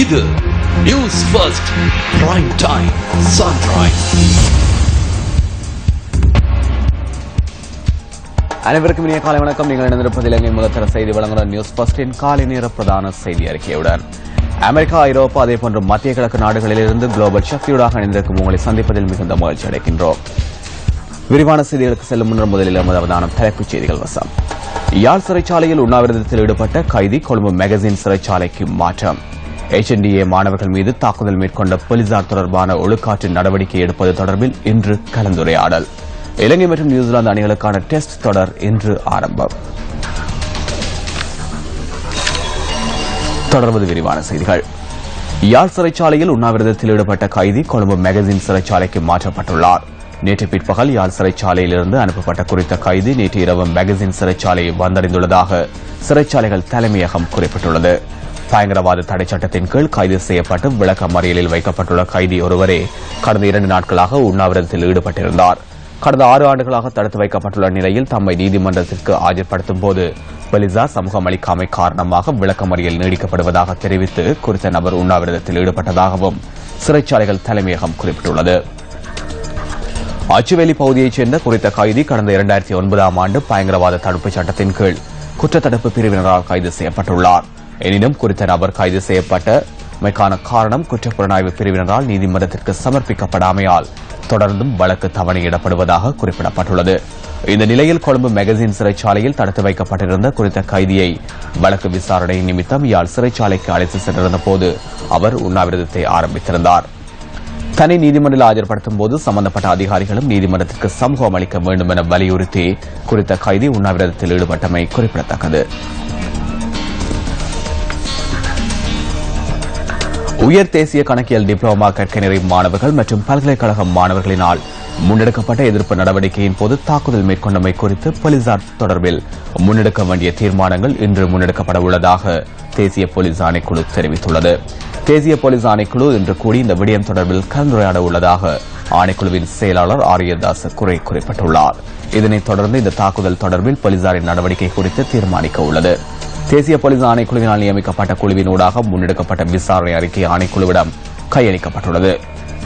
இது news first prime time sunrise. அனைவருக்கும் இனிய காலை வணக்கம். நீங்கள் இணைந்திருப்பது இலங்கை முதற்தர செய்தி வழங்குகிற நியூஸ் ஃபர்ஸ்டின் காலை நேர பிரதான செய்தி அறிக்கையுடன் அமெரிக்கா, ஐரோப்பா, அதேபோன்று மத்திய கிழக்கு நாடுகளிலிருந்து குளோபல் சக்தியூடாக இணைந்திருக்கும் உங்களை சந்திப்பதில் மிகுந்த மகிழ்ச்சி அடைகின்றோம். விரிவான செய்திகளுக்கு செல்லும் முன்னர் முதலில் நமது அவதானம் தலைப்புச் செய்திகள் வசம். யாழ் சிறைச்சாலையில் உண்ணாவிரதத்தில் ஈடுபட்ட கைதி கொழும்பு மேகசின் சிறைச்சாலைக்கு மாற்றம். HNDA மாணவர்கள் மீது தாக்குதல் மேற்கொண்ட போலீசார் தொடர்பான ஒழுக்காற்று நடவடிக்கை எடுப்பது தொடர்பில் இன்று கலந்துரையாடல். இலங்கை மற்றும் நியூசிலாந்து அணிகளுக்கான டெஸ்ட் தொடர் இன்று ஆரம்பம். தொடர்வது விரிவான செய்திகள். யாழ் சிறைச்சாலையில் உண்ணாவிரதத்தில் ஈடுபட்ட கைதி கொழும்பு மேகசின் சிறைச்சாலைக்கு மாற்றப்பட்டுள்ளார். நேற்று பிற்பகல் யாழ் சிறைச்சாலையிலிருந்து அனுப்பப்பட்ட குறித்த கைதி நேற்று இரவு மேகசின் சிறைச்சாலையை வந்தடைந்துள்ளதாக சிறைச்சாலைகள் தலைமையகம் குறிப்பிட்டுள்ளது. பயங்கரவாத தடை சட்டத்தின் கீழ் கைது செய்யப்பட்டு விளக்க மறியலில் வைக்கப்பட்டுள்ள கைதி ஒருவரே கடந்த 2 நாட்களாக உண்ணாவிரதத்தில் ஈடுபட்டிருந்தார். கடந்த 6 ஆண்டுகளாக தடுத்து வைக்கப்பட்டுள்ள நிலையில் தம்மை நீதிமன்றத்திற்கு ஆஜர்படுத்தும் போது போலீசார் சமூகம் அளிக்காமை காரணமாக விளக்க மறியல் நீடிக்கப்படுவதாக தெரிவித்து குறித்த நபர் உண்ணாவிரதத்தில் ஈடுபட்டதாகவும் சிறைச்சாலைகள் தலைமையகம் குறிப்பிட்டுள்ளது. அச்சுவேலி பகுதியைச் சேர்ந்த குறித்த கைதி கடந்த 2009ஆம் ஆண்டு பயங்கரவாத தடுப்புச் சட்டத்தின் கீழ் குற்றத்தடுப்பு பிரிவினரால் கைது செய்யப்பட்டுள்ளார். எனினும் குறித்த நபர் கைது செய்யப்பட்டமைக்கான காரணம் குற்றப்புலனாய்வு பிரிவினரால் நீதிமன்றத்திற்கு சமர்ப்பிக்கப்படாமையால் தொடர்ந்தும் வழக்கு தவணையிடப்படுவதாக குறிப்பிடப்பட்டுள்ளது. இந்த நிலையில் கொழும்பு மேகசின் சிறைச்சாலையில் தடுத்து வைக்கப்பட்டிருந்த குறித்த கைதியை வழக்கு விசாரணை நிமித்தம் யாழ் சிறைச்சாலைக்கு அழைத்து சென்றிருந்த போது அவர் உண்ணாவிரதத்தை ஆரம்பித்திருந்தார். தனி நீதிமன்றில் ஆஜர்படுத்தும் போது சம்பந்தப்பட்ட அதிகாரிகளும் நீதிமன்றத்திற்கு சமூகம் அளிக்க வேண்டும் என வலியுறுத்தி குறித்த கைதி உண்ணாவிரதத்தில் ஈடுபட்டமை குறிப்பிடத்தக்கது. உயர் தேசிய கணக்கியல் டிப்ளோமா கற்கை மாணவர்கள் மற்றும் பல்கலைக்கழக மாணவர்களினால் முன்னெடுக்கப்பட்ட எதிர்ப்பு நடவடிக்கையின் போது தாக்குதல் மேற்கொண்டமை குறித்து போலீசார் தொடர்பில் முன்னெடுக்க வேண்டிய தீர்மானங்கள் இன்று முன்னெடுக்கப்பட உள்ளதாக தேசிய போலீஸ் ஆணைக்குழு தெரிவித்துள்ளது. தேசிய போலீஸ் ஆணைக்குழு இன்று கூடி இந்த விடயம் தொடர்பில் கலந்துரையாட உள்ளதாக ஆணைக்குழுவின் செயலாளர் ஆரியதாஸ் குறை குறிப்பிட்டுள்ளார். இதனைத் தொடர்ந்து இந்த தாக்குதல் தொடர்பில் போலீசாரின் நடவடிக்கை குறித்து தீர்மானிக்க உள்ளது. தேசிய போலீஸ் ஆணைக்குழுவினால் நியமிக்கப்பட்ட குழுவினூடாக முன்னெடுக்கப்பட்ட விசாரணை அறிக்கை ஆணைக்குழுவிடம் கையளிக்கப்பட்டுள்ளது.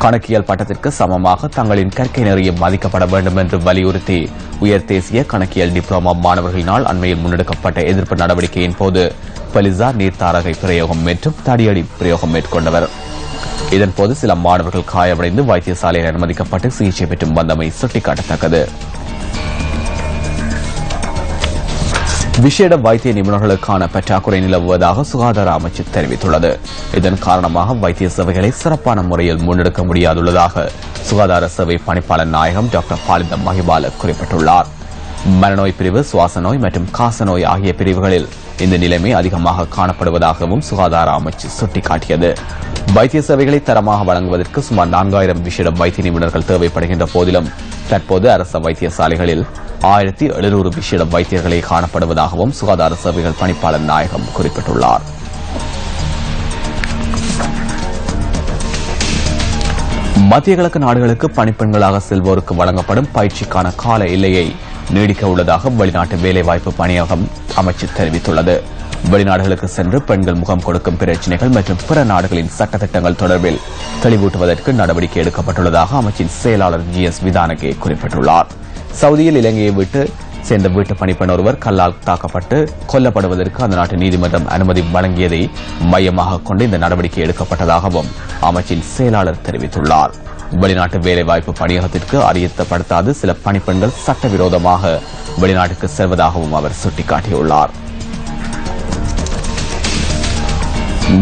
கணக்கியல் பட்டத்திற்கு சமமாக தங்களின் கற்கை நெறியும் மதிக்கப்பட வேண்டும் என்று வலியுறுத்தி உயர் தேசிய கணக்கியல் டிப்ளோமா மாணவர்களினால் அண்மையில் முன்னெடுக்கப்பட்ட எதிர்ப்பு நடவடிக்கையின் போது போலீசார் நீர்த்தாரகை பிரயோகம் மற்றும் தடியடி பிரயோகம் மேற்கொண்டவர். இதன்போது சில மாணவர்கள் காயமடைந்து வைத்தியசாலையில் அனுமதிக்கப்பட்டு சிகிச்சை பெற்றும் வந்தமை சுட்டிக்காட்டத்தக்கது. விசேட வைத்திய நிபுணர்களுக்கான பற்றாக்குறை நிலவுவதாக சுகாதார அமைச்சு தெரிவித்துள்ளது. இதன் காரணமாக வைத்திய சேவைகளை சிறப்பான முறையில் முன்னெடுக்க முடியாதுள்ளதாக சுகாதார சேவை பணிப்பாளர் நாயகம் டாக்டர் பாலித மகிபால குறிப்பிட்டுள்ளார். மனநோய் பிரிவு, சுவாச நோய் மற்றும் காசநோய் ஆகிய பிரிவுகளில் இந்த நிலைமை அதிகமாக காணப்படுவதாகவும் சுகாதார அமைச்சு சுட்டிக்காட்டியது. வைத்திய சேவைகளை தரமாக வழங்குவதற்கு சுமார் 4000 விசேட வைத்திய நிபுணர்கள் தேவைப்படுகின்ற போதிலும் தற்போது அரசு வைத்தியசாலைகளில் 1700 விசேட வைத்தியர்களே காணப்படுவதாகவும் சுகாதார சேவைகள் பணிப்பாளர் நாயகம் குறிப்பிட்டுள்ளார். மத்திய கிழக்கு நாடுகளுக்கு பணிப்பெண்களாக செல்வோருக்கு வழங்கப்படும் பயிற்சிக்கான கால எல்லையை நீடிக்க உள்ளதாக வெளிநாட்டு வேலைவாய்ப்பு பணியகம் அமைச்சு தெரிவித்துள்ளது. வெளிநாடுகளுக்கு சென்று பெண்கள் முகம் கொடுக்கும் பிரச்சினைகள் மற்றும் பிற நாடுகளின் சட்டத்திட்டங்கள் தொடர்பில் தெளிவூட்டுவதற்கு நடவடிக்கை எடுக்கப்பட்டுள்ளதாக அமைச்சின் செயலாளர் GS விதானகே குறிப்பிட்டுள்ளார். சவுதியில் இலங்கையை விட்டு சேர்ந்த வீட்டு பணிப்பெண் ஒருவர் கல்லால் தாக்கப்பட்டு கொல்லப்படுவதற்கு அந்த நாட்டு நீதிமன்றம் அனுமதி வழங்கியதை மையமாக கொண்டு இந்த நடவடிக்கை எடுக்கப்பட்டதாகவும் அமைச்சின் செயலாளர் தெரிவித்துள்ளார். வெளிநாட்டு வேலைவாய்ப்பு பணியகத்திற்கு அறியப்படுத்தாது சில பணிப்பெண்கள் சட்டவிரோதமாக வெளிநாட்டுக்கு செல்வதாகவும் அவர் சுட்டிக்காட்டியுள்ளார்.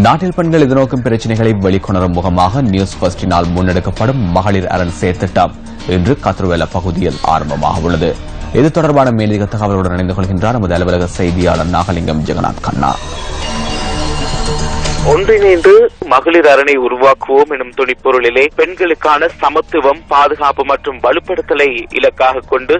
நாட்டில் பெண்கள் எதிர்நோக்கும் பிரச்சினைகளை வெளிக்கொணரும் முகமாக நியூஸ் ஃபர்ஸ்டினால் முன்னெடுக்கப்படும் மகளிர் அரண் செயற்திட்டம் இன்று கத்ருவெல பகுதியில் ஆரம்பமாக உள்ளது. இது தொடர்பான மேலதிக தகவலுடன் இணைந்து கொள்கின்றார் நமது அலுவலக செய்தியாளர் நாகலிங்கம் ஜெகநாத் கண்ணா. ஒன்றிணைந்து மகளிர் அரணை உருவாக்குவோம் எனும் துணிப்பொருளிலே பெண்களுக்கான சமத்துவம், பாதுகாப்பு மற்றும் வலுப்படுத்தலை இலக்காக கொண்டு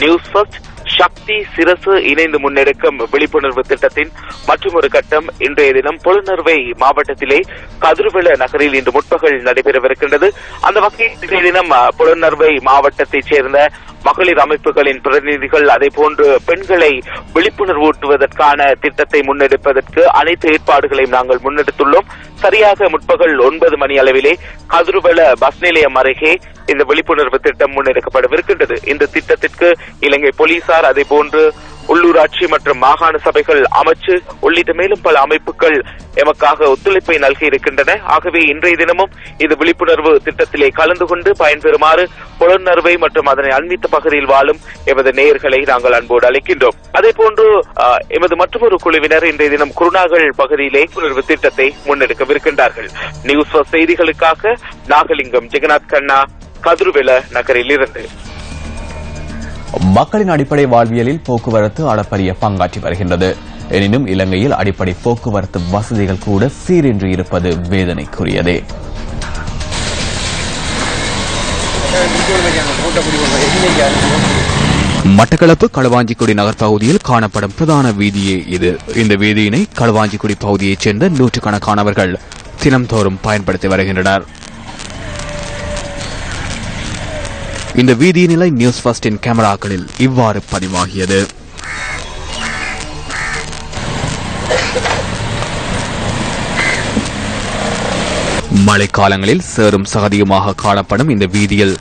நியூஸ் ஃபர்ஸ்ட், சக்தி, சிரசு இணைந்து முன்னெடுக்கும் விழிப்புணர்வு திட்டத்தின் மற்றொரு கட்டம் இன்றைய தினம் புலனறுவை மாவட்டத்திலே கதிர்வெள நகரில் இன்று முற்பகல் நடைபெறவிருக்கின்றது. அந்த வகையில் இன்றைய தினம் புலனறுவை மாவட்டத்தைச் சேர்ந்த மகளிர் அமைப்புகளின் பிரதிநிதிகள் அதே போன்று பெண்களை விழிப்புணர்வு ஊட்டுவதற்கான திட்டத்தை முன்னெடுப்பதற்கு அனைத்து ஏற்பாடுகளையும் நாங்கள் முன்னெடுத்துள்ளோம். சரியாக முற்பகல் 9 மணி அளவிலே கதிர்வெள பஸ் நிலையம் அருகே இந்த விழிப்புணர்வு திட்டம் முன்னெடுக்கப்படவிருக்கின்றது. இந்த திட்டத்திற்கு இலங்கை போலீசார் அதே போன்று உள்ளூராட்சி மற்றும் மாகாண சபைகள் அமைச்சு உள்ளிட்ட மேலும் பல அமைப்புகள் எமக்காக ஒத்துழைப்பை நல்கி இருக்கின்றன. ஆகவே இன்றைய தினமும் இந்த விழிப்புணர்வு திட்டத்திலே கலந்து கொண்டு பயன்பெறுமாறு புலனறுவை மற்றும் அதனை அண்மித்த பகுதியில் வாழும் எமது நேயர்களை நாங்கள் அன்போடு அழைக்கின்றோம். அதே போன்று எமது மற்றொரு குழுவினர் இன்றைய தினம் குருநாகல் பகுதியிலே விழிப்புணர்வு திட்டத்தை முன்னெடுக்கவிருக்கின்றார்கள். நியூஸ் ஃபர்ஸ்ட் செய்திகளுக்காக நாகலிங்கம் ஜெகநாத் கண்ணா, கதிர்வெள நகரில் இருந்து. மக்களின் அடிப்படை வாழ்வியலில் போக்குவரத்து அளப்பரிய பங்காற்றி வருகின்றது. எனினும் இலங்கையில் அடிப்படை போக்குவரத்து வசதிகள் கூட சீரின்றி இருப்பது வேதனைக்குரியதே. மட்டக்களப்பு களுவாஞ்சிக்குடி நகர்பகுதியில் காணப்படும் பிரதான வீதியே இது. இந்த வீதியினை களுவாஞ்சிக்குடி பகுதியைச் சேர்ந்த நூற்றுக்கணக்கானவர்கள் தினம்தோறும் பயன்படுத்தி வருகின்றனர். இந்த வீதியின் நிலை நியூஸ் ஃபர்ஸ்டின் கேமராக்களில் இவ்வாறு பதிவாகியது. மழைக்காலங்களில் சேரும் சகதியுமாக காணப்படும் இந்த வீதியில்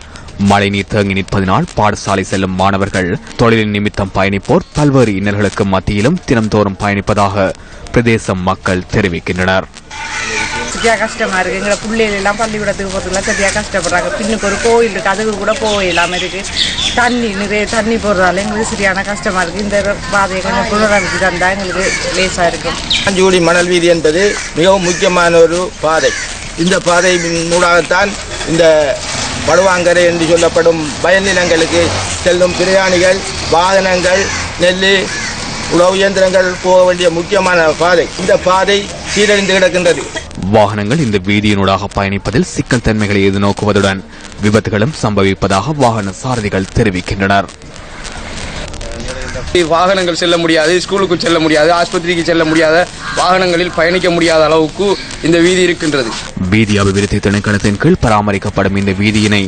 மழைநீர் தேங்கி நிற்பதனால் பாடசாலை செல்லும் மாணவர்கள், தொழிலின் நிமித்தம் பயணிப்போர் பல்வேறு இன்னல்களுக்கு மத்தியிலும் தினம்தோறும் பயணிப்பதாக பிரதேச மக்கள் தெரிவிக்கின்றனர். சரியா கஷ்டமா இருக்கு. எங்களை பிள்ளைகள் எல்லாம் பள்ளிக்கூடத்துக்கு போறதுலாம் சரியா கஷ்டப்படுறாங்க. பின்னுக்கு ஒரு கோயில் இருக்கு, அதுக்கு கூட போயிடாம இருக்கு. நிறைய தண்ணி போடுறதால எங்களுக்கு சரியான கஷ்டமா இருக்கு. இந்த பாதையை கொஞ்சம் புனரமைச்சு தந்தா எங்களுக்கு லேசா இருக்கும். காஞ்சிக்குடி மணல் வீதி என்பது மிகவும் முக்கியமான ஒரு பாதை. இந்த பாதை மூலமாகத்தான் இந்த படுவாங்கரை என்று சொல்லப்படும் வயல் நிலங்களுக்கு செல்லும் பிரயாணிகள், வாகனங்கள், நெல், உழவு இயந்திரங்கள் போக வேண்டிய முக்கியமான பாதை. இந்த பாதை சீரழிந்து கிடக்கின்றது. வாகனங்கள் இந்த வீதியினூடாக பயணிப்பதில் சிக்கல் தன்மைகளை எதிர்நோக்குவதுடன் விபத்துகளும் சம்பவிப்பதாக வாகன சாரதிகள் தெரிவிக்கின்றனர். வாகனங்கள் செல்ல முடியாது, ஸ்கூலுக்கு செல்ல முடியாது, ஆஸ்பத்திரிக்கு செல்ல முடியாத, வாகனங்களில் பயணிக்க முடியாத அளவுக்கு இந்த வீதி இருக்கின்றது. வீதி அபிவிருத்தி திணைக்களத்தின் கீழ் பராமரிக்கப்படும் இந்த வீதியினை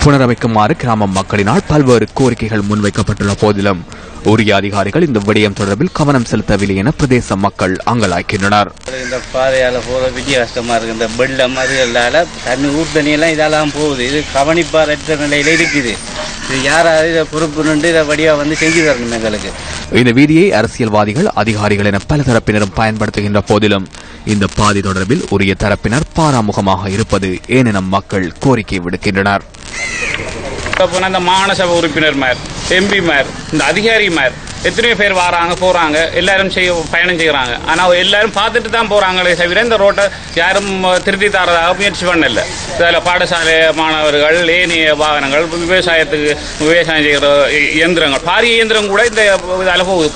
புனரமைக்குமாறு கிராம மக்களினால் பல்வேறு கோரிக்கைகள் முன்வைக்கப்பட்டுள்ள போதிலும் உரிய அதிகாரிகள் இந்த விடயம் தொடர்பில் கவனம் செலுத்தவில்லை என பிரதேச மக்கள் அங்கலாய்க்கின்றனர். இந்த பாதையால போற விஜய கஷ்டமா இருக்கு. இந்த வெள்ளம் அதுகளால தண்ணி ஊர்தண்ணி எல்லாம் இதெல்லாம் போகுது. இது கவனிப்பாரற்ற நிலையில இருக்குது. இது யாராவது இதை பொறுப்பு நின்று இதை வடிவா வந்து செஞ்சு தரணும் எங்களுக்கு. இந்த வீதியை அரசியல்வாதிகள், அதிகாரிகள் என பல தரப்பினரும் பயன்படுத்துகின்ற போதிலும் இந்த பாதை தொடர்பில் உரிய தரப்பினர் பாராமுகமாக இருப்பது ஏனென மக்கள் கோரிக்கை விடுக்கின்றனர். இந்த மாகாண சபை உறுப்பினர்மார், எம்பிமார், இந்த அதிகாரிமார் எத்தனையோ பேர் வராங்க போறாங்க, எல்லாரும் பயணம் செய்யறாங்க. ஆனா எல்லாரும் பார்த்துட்டு தான் போறாங்களே தவிர இந்த ரோட்டை யாரும் திருத்தி தரதாக முயற்சி பண்ணல. இதில் பாடசாலை மாணவர்கள், ஏனைய வாகனங்கள், விவசாயம் செய்கிற இயந்திரங்கள், பாரிய இயந்திரம் கூட இந்த இதால போகுது.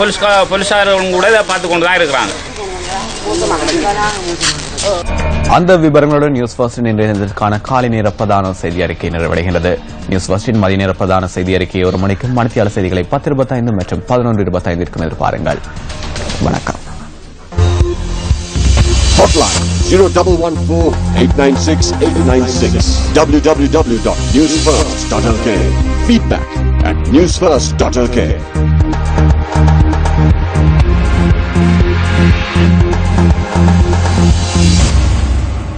போலீசாரும் கூட இதை பார்த்து கொண்டு தான் இருக்கிறாங்க. அந்த விவரங்களுடன் நியூஸ் ஃபர்ஸ்டின் இன்றைய காலை நேர பிரதான செய்தி அறிக்கை நிறைவடைகின்றது. நியூஸ் ஃபர்ஸ்டின் மதிய நேர பிரதான செய்தி அறிக்கை 1 மணிக்கும், மணித்தியால செய்திகளை 10:25 மற்றும் 11:25 எதிர்பாருங்கள். வணக்கம். Hotline 0114-896-896 www.newsfirst.lk. Feedback at newsfirst.lk.